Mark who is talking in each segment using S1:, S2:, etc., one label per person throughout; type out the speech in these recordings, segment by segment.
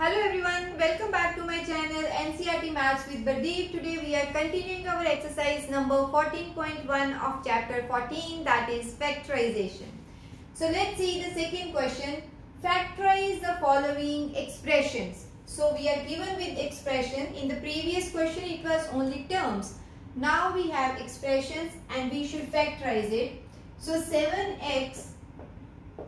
S1: Hello everyone, welcome back to my channel NCERT Maths with Bardeep. Today we are continuing our exercise number 14.1 of chapter 14, that is factorization. So let's see the second question. Factorize the following expressions. So we are given with expression. In the previous question it was only terms. Now we have expressions and we should factorize it. So 7x,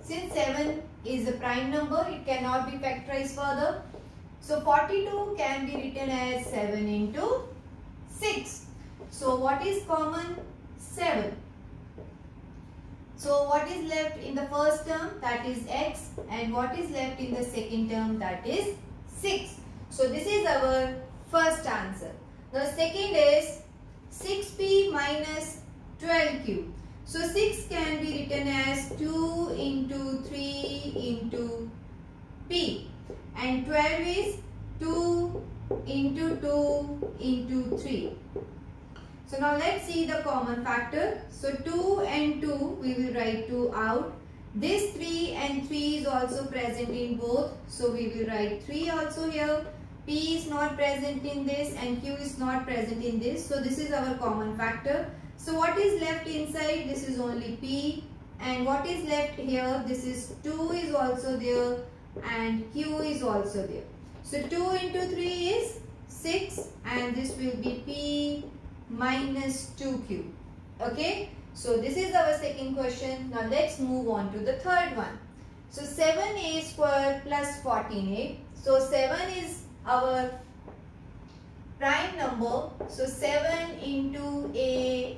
S1: since 7 is a prime number, it cannot be factorized further. So 42 can be written as 7 into 6. So what is common? 7. So what is left in the first term? That is x, and what is left in the second term? That is 6. So this is our first answer. The second is 6p minus 12q. So 6 can be written as 2 into 3 into p, and 12 is 2 into 2 into 3. So now let's see the common factor. So 2 and 2 we will write 2 out. This 3 and 3 is also present in both. So we will write 3 also here. P is not present in this and Q is not present in this. So this is our common factor. So what is left inside? This is only P, and what is left here? This is 2 is also there and Q is also there. So 2 into 3 is 6 and this will be P minus 2Q. Okay. So this is our second question. Now let's move on to the third one. So 7a square plus 14a. So 7 is our prime number, so 7 into a,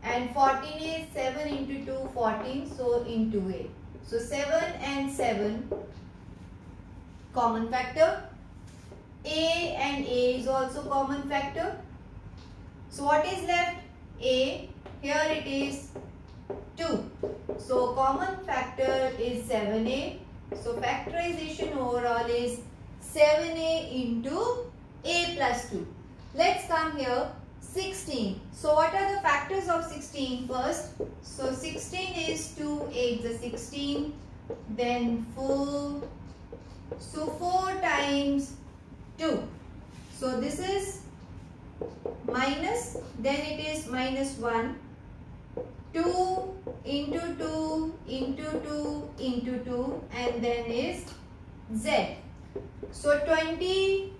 S1: and 14 is 7 into 2, 14, so into a. So 7 and 7 common factor. A and a is also common factor. So what is left? A, here it is 2. So common factor is 7a. So factorization overall is 7a into a plus 2. Let's come here. 16. So what are the factors of 16 first? So 16 is 2 8 is 16. Then 4. So 4 times 2. So this is minus. Then it is minus 1. 2 into 2 into 2 into 2. And then is z. So 20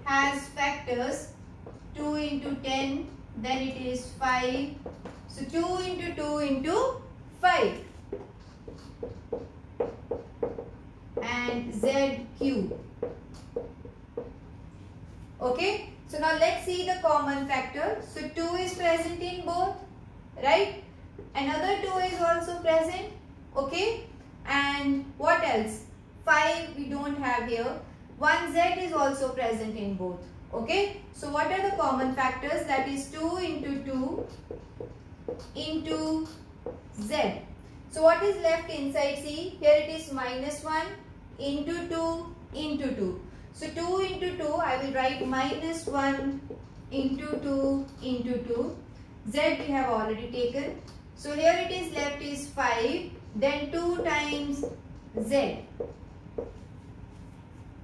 S1: has factors 2 into 10, then it is 5. So 2 into 2 into 5 and z cube. Okay. So now let's see the common factor. So 2 is present in both, right? Another 2 is also present. Okay. And what else? 5 we don't have here. 1z is also present in both. Okay. So what are the common factors? That is 2 into 2 into z. So what is left inside? See, here it is minus 1 into 2 into 2. So 2 into 2, I will write minus 1 into 2 into 2. Z we have already taken. So here it is left is 5. Then 2 times z.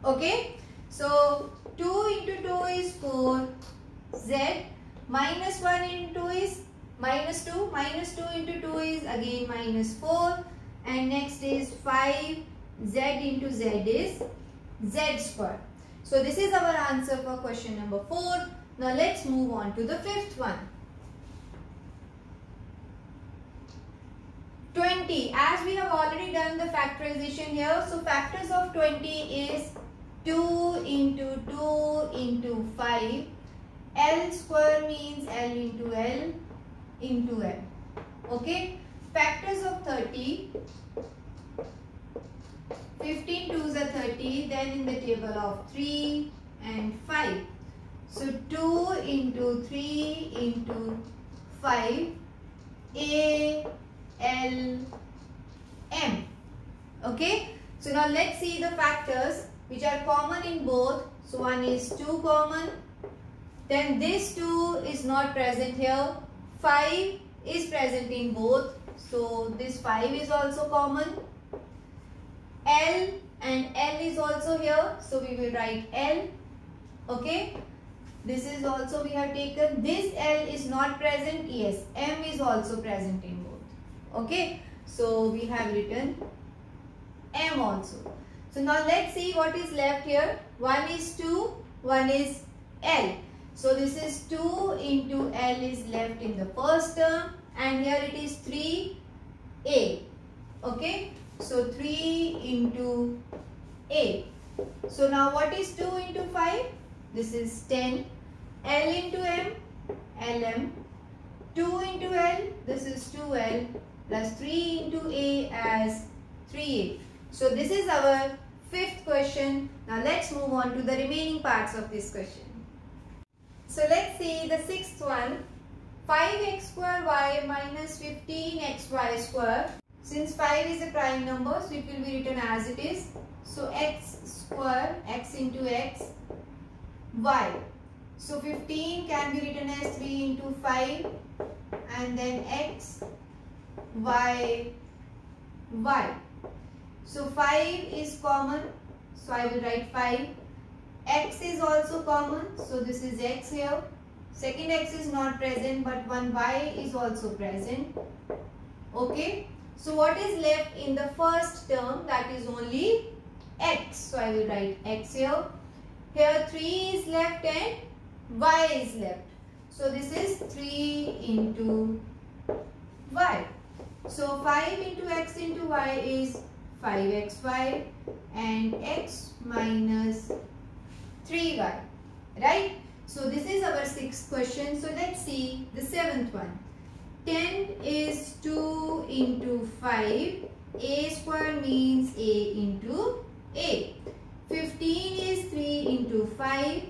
S1: Okay. So 2 into 2 is 4. Z minus 1 into 2 is minus 2. Minus 2 into 2 is again minus 4. And next is 5. Z into z is z square. So this is our answer for question number 4. Now let's move on to the fifth one. 20. As we have already done the factorization here. So factors of 20 is 2 into 2 into 5. L square means L into L into L. Okay. Factors of 30. 15 2s are 30. Then in the table of 3 and 5. So 2 into 3 into 5. A, L, M. Okay. So now let's see the factors which are common in both. So one is 2 common. Then this 2 is not present here. 5 is present in both. So this 5 is also common. L and L is also here, so we will write L. Okay, this is also we have taken. This L is not present. Yes, M is also present in both. Okay, so we have written M also. So now let's see what is left here. 1 is 2, 1 is L. So this is 2 into L is left in the first term, and here it is 3A. Okay, so 3 into A. So now what is 2 into 5? This is 10. L into M, LM. 2 into L, this is 2L, plus 3 into A as 3A. So this is our fifth question. Now let's move on to the remaining parts of this question. So let's see the sixth one. 5x square y minus 15xy square. Since 5 is a prime number, so it will be written as it is. So x square, x into x, y. So 15 can be written as 3 into 5, and then x, y, y. So 5 is common, so I will write 5. X is also common, so this is x here. Second x is not present, but one y is also present. Okay, so what is left in the first term? That is only x, so I will write x here. Here 3 is left and y is left, so this is 3 into y. So 5 into x into y is 5xy and x minus 3y, right? So this is our sixth question. So let's see the seventh one. 10 is 2 into 5. A square means A into A. 15 is 3 into 5.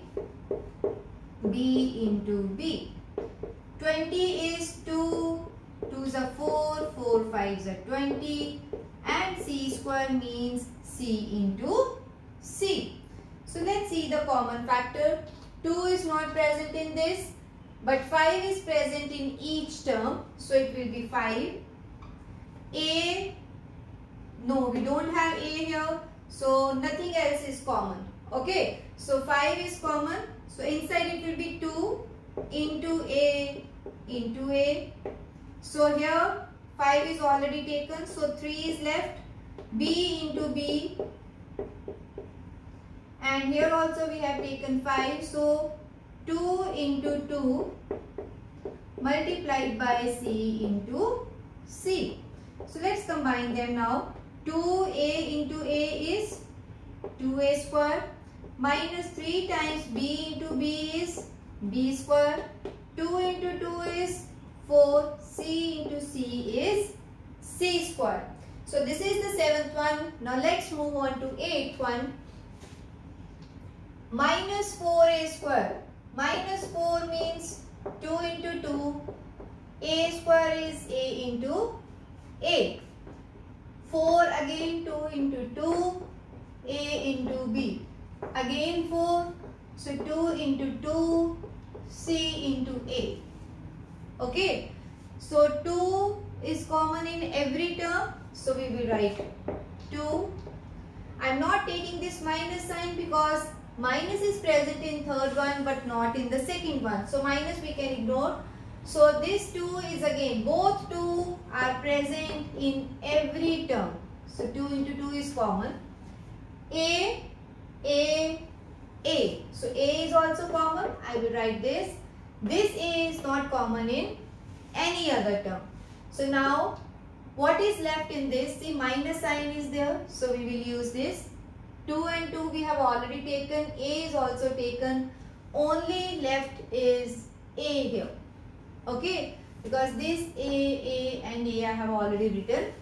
S1: B into B. 20 is 2. 2s are 4. 4 5s are 20. And C square means C into C. So let's see the common factor. 2 is not present in this, but 5 is present in each term, so it will be 5. A, no, we don't have A here, so nothing else is common. Okay, so 5 is common, so inside it will be 2 into A into A. So here 5 is already taken, so 3 is left. B into B. And here also we have taken 5. So 2 into 2 multiplied by C into C. So let's combine them now. 2A into A is 2A square. Minus 3 times B into B is B square. 2 into 2 is 4. C into C is C square. So this is the seventh one. Now let's move on to eighth one. Minus 4A square. Minus 4 means 2 into 2. A square is A into A. 4 again 2 into 2. A into B. Again 4. So 2 into 2. C into A. Okay. So 2 is common in every term. So we will write 2. I am not taking this minus sign because minus is present in third one but not in the second one. So minus we can ignore. So this 2 is again, both 2 are present in every term. So 2 into 2 is common. A. So A is also common. I will write this. This A is not common in any other term. So now what is left in this? The minus sign is there. So we will use this. 2 and 2 we have already taken. A is also taken. Only left is A here. Okay. Because this A and A I have already written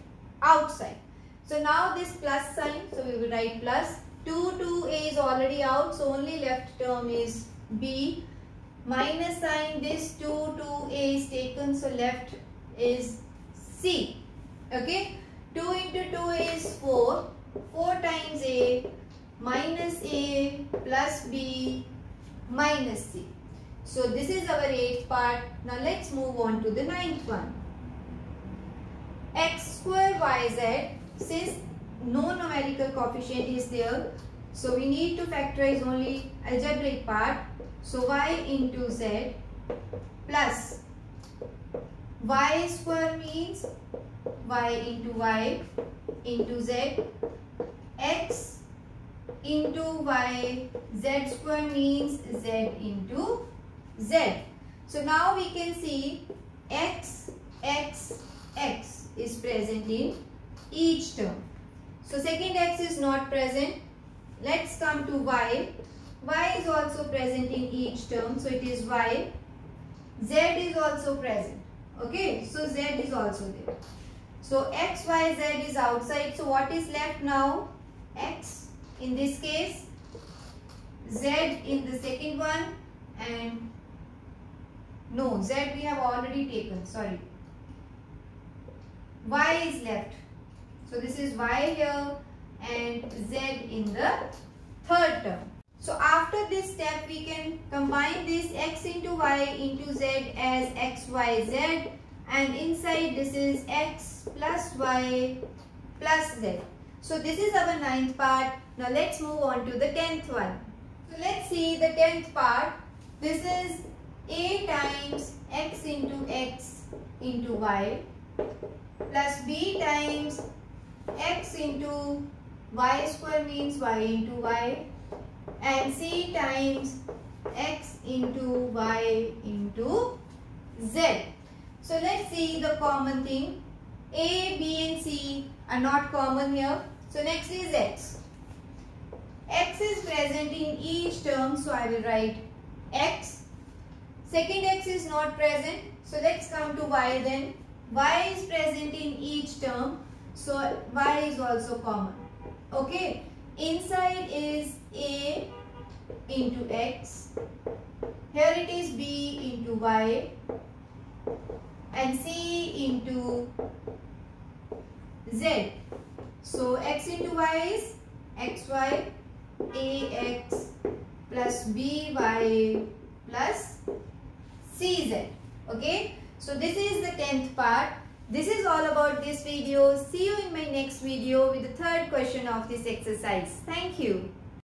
S1: outside. So now this plus sign. So we will write plus. 2A is already out. So only left term is B. Minus sign. This 2A is taken. So left is C. Okay. 2 into 2 is 4. 4 times A minus A plus B minus C. So this is our 8th part. Now let's move on to the 9th one. X square YZ. Since no numerical coefficient is there. So we need to factorize only algebraic part. So y into z plus y square means y into z, x into y, z square means z into z. So now we can see x is present in each term. So second x is not present. Let's come to y. Y is also present in each term. So it is y. Z is also present. Okay. So z is also there. So x, y, z is outside. So what is left now? X in this case, z in the second one, and no, z we have already taken. Sorry. Y is left. So this is y here and z in the third term. So after this step we can combine this x into y into z as x, y, z, and inside this is x plus y plus z. So this is our 9th part. Now let's move on to the 10th one. So let's see the 10th part. This is a times x into y plus b times x into y square means y into y, and c times x into y into z. So let's see the common thing. A, b and c are not common here. So next is x. X is present in each term, so I will write x. Second x is not present, so let's come to y then. Y is present in each term, so y is also common. Okay, inside is a into x, here it is b into y, and c into z. So x into y is xy, ax plus by plus cz. Okay, so this is the 10th part. This is all about this video. See you in my next video with the third question of this exercise. Thank you.